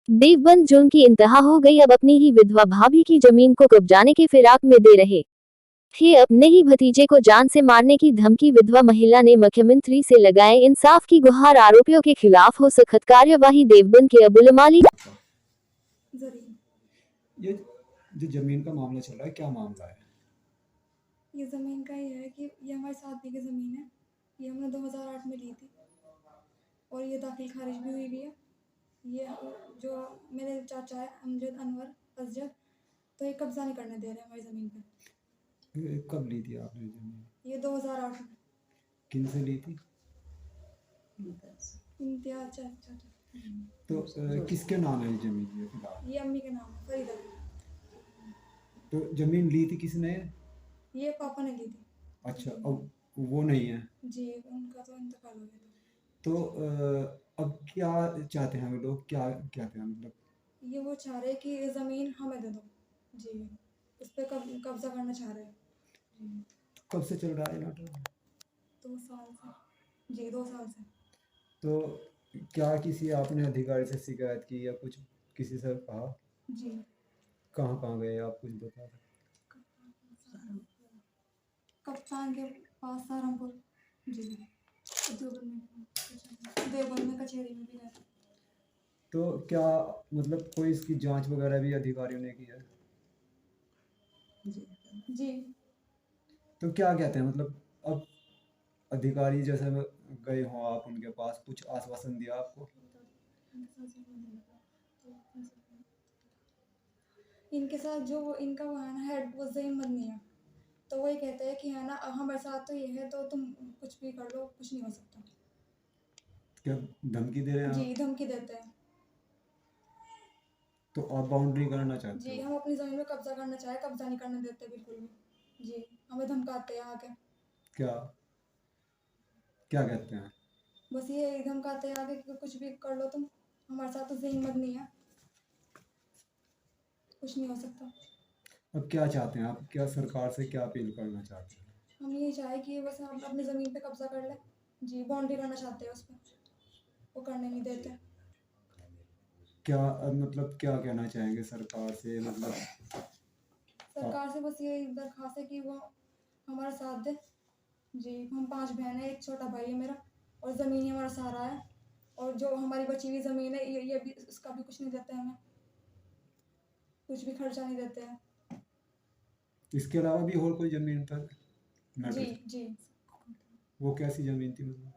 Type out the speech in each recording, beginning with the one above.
देवबंद जुल्म की इंतहा हो गई। अब अपनी ही विधवा भाभी की जमीन को कब्जाने की फिराक में दे रहे थे अपने ही भतीजे को जान से मारने की धमकी। विधवा महिला ने मुख्यमंत्री से लगाए इंसाफ की गुहार। आरोपियों के खिलाफ हो सख्त कार्यवाही। देवबंद के अबुल ये जो जमीन का मामला चल रहा है, क्या मामला है? ये ज़मीन का ये है कि ये हमारी 7 बीघे ज़मीन है। ये हमने 2008 में ली थी और ये दाखिल खारिज भी हुई है। ये जो मेरे चाचा है अमजद अनवर असजद, तो ये कब्ज़ा नहीं करने दे रहे हमारी ज़मीन पे। कब ली थी आपने जमीन? ये 2008 में। किन से ली थी? इम्तियाज चाचा। तो किसके नाम है ये जमीन ये फिलहाल? ये अम्मी के नाम है, फरीदा की। तो जमीन ली थी किसने? ये पापा ने ली थी। अच्छा, अब वो नहीं है। जी, उनका तो इंतकाल हो गया था। तो अब क्या चाहते हैं वो लोग, क्या कहते हैं मतलब? ये वो चाह रहे कि ये ज़मीन हमें दे दो। जी, उस पे कब्ज़ा करना चाह रहे हैं। जी। कब से चल रहा है नाटक? 2 साल से। जी, 2 साल से। तो क्या किसी आपने अधिकारी से शिकायत की या कुछ किसी से कहा? जी। कहाँ कहाँ गए आप, कुछ बता सकते? कप्तान के पास सहारनपुर। जी। देवबंद में कचहरी में भी गए। तो क्या मतलब कोई इसकी जांच वगैरह भी अधिकारियों ने की है? जी। तो क्या कहते हैं मतलब, अब अधिकारी जैसे में गए हो आप उनके पास, कुछ आश्वासन दिया आपको? इनके साथ जो इनका वो है ना हेड वो ज़हीन मदनी है, तो वही कहते हैं कि है ना हमारे साथ तो ये है तो तुम कुछ भी कर लो, कुछ नहीं हो सकता। क्या धमकी दे रहे हैं जी, आप? धमकी देते हैं। तो आप बाउंड्री करना चाहते जी, हो? हम अपनी ज़मीन में कब्जा करना चाहे कब्जा नहीं करने देते बिल्कुल भी। जी, हमें धमकाते हैं आके। क्या क्या कहते हैं? बस ये धमकाते हैं आगे कि कुछ भी कर लो तुम, हमारे साथ तो ज़हीन मदनी है, कुछ नहीं हो सकता। अब क्या चाहते हैं आप, क्या सरकार से क्या अपील करना चाहते हैं? हम यही चाहे कि बस हम अपनी ज़मीन पे कब्जा कर लें। जी, बाउंड्री करना चाहते हैं उस पर, वो करने नहीं देते। क्या मतलब क्या कहना चाहेंगे सरकार से, मतलब? सरकार से बस यही दरख्वास्त है कि वो हमारा साथ दे। जी, हम 5 बहन हैं, एक छोटा भाई है मेरा और ज़मीन ही हमारा सहारा है, और जो हमारी बची हुई ज़मीन है ये भी उसका भी कुछ नहीं देते हमें, कुछ भी खर्चा नहीं देते हैं। इसके अलावा भी और कोई जमीन पर जी, मैटर? जी। वो कैसी जमीन थी मतलब?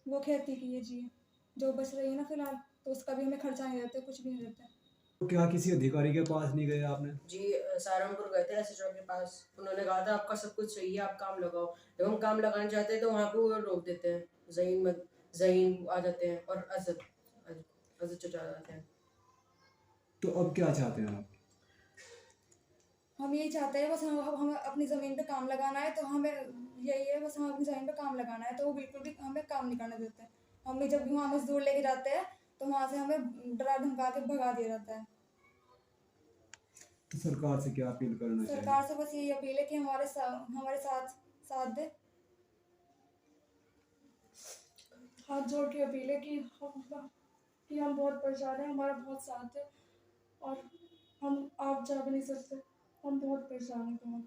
वो खेती की है जी, जो बच रही है ना फिलहाल, तो उसका भी हमें खर्चा नहीं देते, कुछ भी नहीं देते। तो क्या किसी अधिकारी के पास नहीं गए आपने? जी, सहारनपुर गए थे एसएचओ के पास। उन्होंने कहा था आपका सब कुछ सही है, आप काम लगाओ। जब हम काम लगाना चाहते हैं तो वहाँ पे वो रोक देते हैं। ज़हीन आ जाते हैं और अज़द चचा आ जाते हैं। तो अब क्या चाहते हैं आप? हम यही चाहते हैं बस हमें अपनी ज़मीन पे काम लगाना है, तो हमें यही है बस, हमें अपनी ज़मीन पे काम लगाना है, तो वो बिल्कुल भी हमें काम नहीं करने देते। हमें जब भी वहाँ मज़दूर लेके जाते हैं तो वहाँ से हमें डरा धमका के भगा दिया जाता है। तो सरकार से क्या अपील करना चाहेंगे? सरकार से बस यही अपील है कि हमारे साथ साथ दे। हाथ जोड़ के अपील है कि हम बहुत परेशान हैं, हमारा बहुत साथ है और हम आप जा भी नहीं सकते, हम बहुत परेशान हैं बहुत।